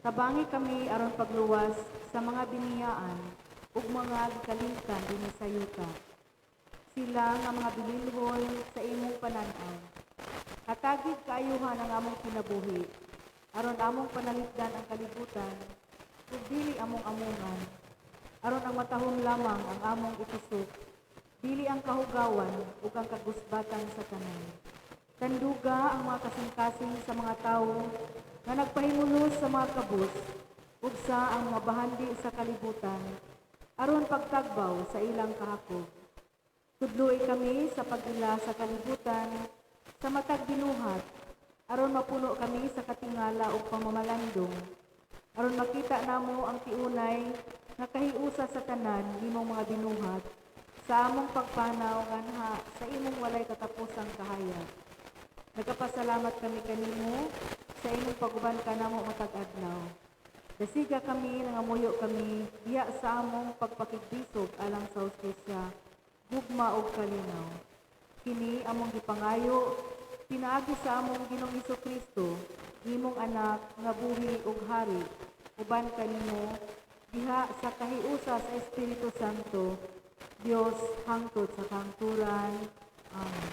tabangi kami aron pagluwas sa mga biniyaan ug mga gikalingkan dinhi sa yuta. Sila nga mga bililhon sa imong panan-aw. Hatagid kaayuhan ang among kinabuhi, aron among panalipdan ang kalibutan, ug dili among amungan, aron ang matahom lamang ang among itusok, dili ang kahugawan ug ang kagusbatan sa tanan. Tanduga ang mga kasing-kasing sa mga tawo nga nagpahimulos sa mga kabus ug sa ang mga bahandi sa kalibutan, aron pagtagbaw sa ilang kahakog. Tudloy kami sa pagila sa kalibutan, sa matag binuhat, aron mapuno kami sa katingala ug pamamalandong, aron makita namo ang tiunay nga kahiusa sa tanan imong mga binuhat, sa among pagpanaw nganha sa imong walay katapusang kahayag. Nagapasalamat kami kanimo sa imong paguban kanamo matag adlaw. Dasiga kami nangamuyo kami diya sa among pagpakigbisog alang sa hustisya, gugma ug kalinaw. Kini among gipangayo pinaagi sa among Ginoong Hesukristo, imong anak nga buhi ug hari, uban kanimo diha sa kahiusa sa Espiritu Santo, Dios hangtod sa kangturan. Amen.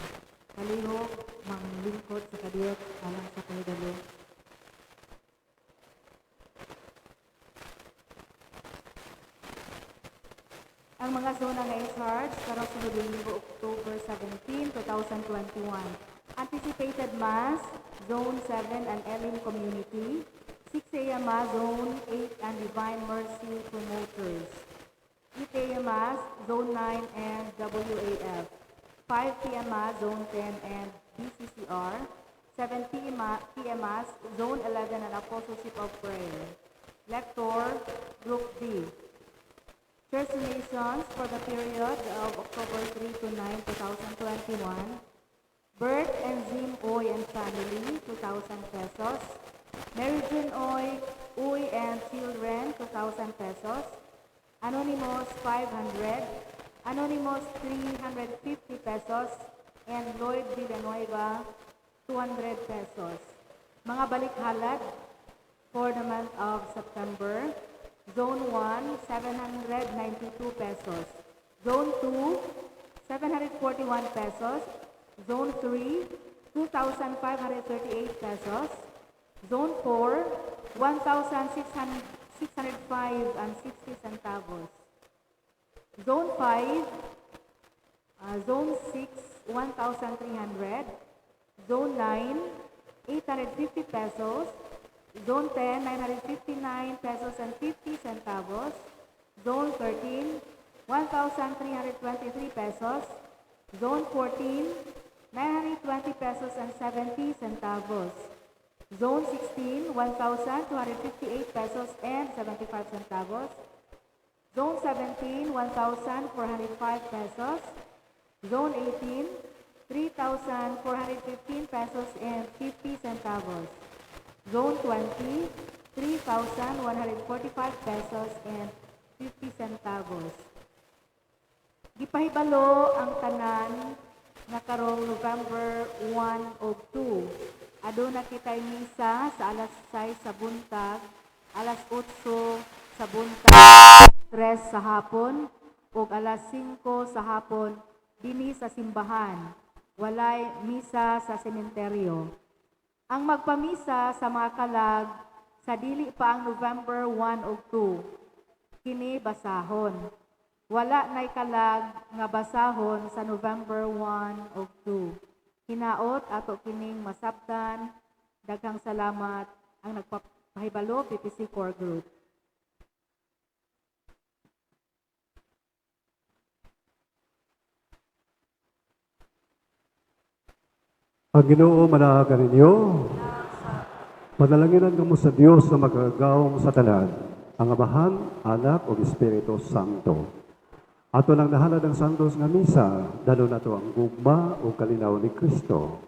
Kalihok, manglingkod sa kadiyot alang sa kahidalo. Ang mga zona nga in charge karong sunod linggo October 17, 2021. Anticipated Mass, Zone 7 and Elim Community. 6 a.m. Mass, Zone 8 and Divine Mercy Promoters. 8 a.m. Mass, Zone 9 and WAF. 5 p.m. Mass, Zone 10 and BCCR. 7 p.m. Mass, Zone 11 and Apostleship of Prayer. Lector, Group D. Church donations for the period of October 3 to 9, 2021. Bert and Zim Oy and Family, 2,000 pesos. Mary Jane Oy, Uy and Children, 2,000 pesos. Anonymous, 500. Anonymous, 350 pesos. And Lloyd Villanueva, 200 pesos. Mga balikhalad for the month of September. Zone 1, 792 pesos. Zone 2, 741 pesos. Zone 3, 2,538 pesos. Zone 4, 1,605 and 60 centavos. Zone 5, Zone 6, 1,300. Zone 9, 850 pesos. Zone 10, 959 pesos and 50 centavos. Zone 13, 1,323 pesos. Zone 14, 920 pesos and 70 centavos. Zone 16, 1,258 pesos and 75 centavos. Zone 17, 1,405 pesos. Zone 18, 3,415 pesos and 50 centavos. Zone 20, 3,145 pesos and 50 centavos. Gipahibalo ang tanan na karong November 1 o 2. Aduna kitay misa sa alas 6 sa buntag, alas 8 sa buntag, 3 sa hapon, ug alas 5 sa hapon dinhi sa simbahan. Walay misa sa sementeryo. Ang magpamisa sa mga kalag sa dili pa ang November 1 o 2. Kini basahon. Wala nay kalag nga basahon sa November 1 o 2. Hinaot ato kining masabtan. Daghang salamat ang nagpapahibalo PPC Core Group. Ang Ginoo manahagan ninyo. Panalanginan kamo sa Dios na magagawong sa tanan, ang Amahan, Anak ug Espiritu Santo. Ato nang nahalad ang santos nga misa, dalo na to ang gugma o kalinaw ni Kristo.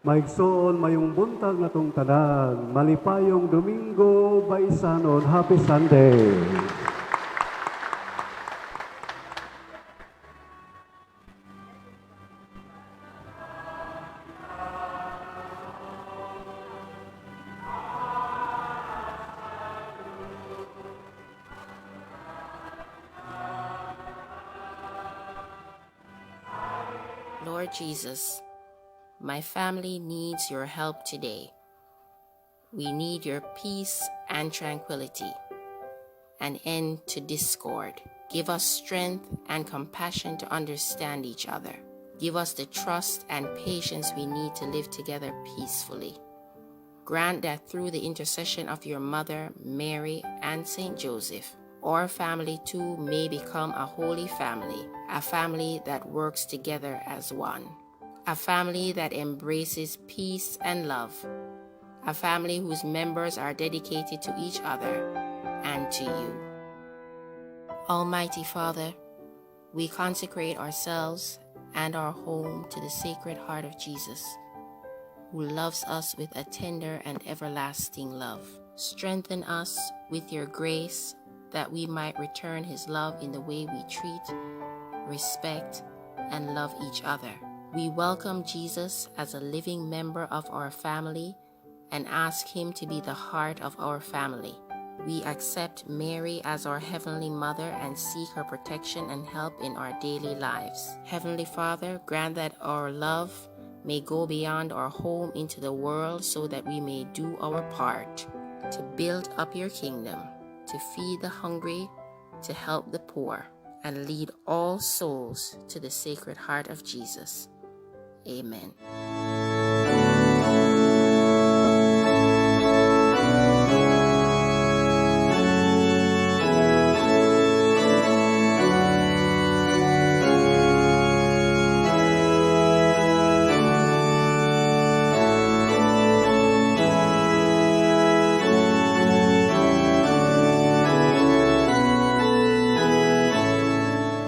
Maigsoon mayong buntag na tong tanan, malipayong Domingo, Baisanon, Happy Sunday! Lord Jesus, my family needs your help today. We need your peace and tranquility, an end to discord. Give us strength and compassion to understand each other. Give us the trust and patience we need to live together peacefully. Grant that through the intercession of your mother, Mary, and Saint Joseph, our family too may become a holy family, a family that works together as one, a family that embraces peace and love, a family whose members are dedicated to each other and to you. Almighty Father, we consecrate ourselves and our home to the Sacred Heart of Jesus, who loves us with a tender and everlasting love. Strengthen us with your grace that we might return his love in the way we treat, respect, and love each other. We welcome Jesus as a living member of our family and ask him to be the heart of our family. We accept Mary as our Heavenly Mother and seek her protection and help in our daily lives. Heavenly Father, grant that our love may go beyond our home into the world so that we may do our part to build up your kingdom, to feed the hungry, to help the poor, and lead all souls to the Sacred Heart of Jesus. Amen.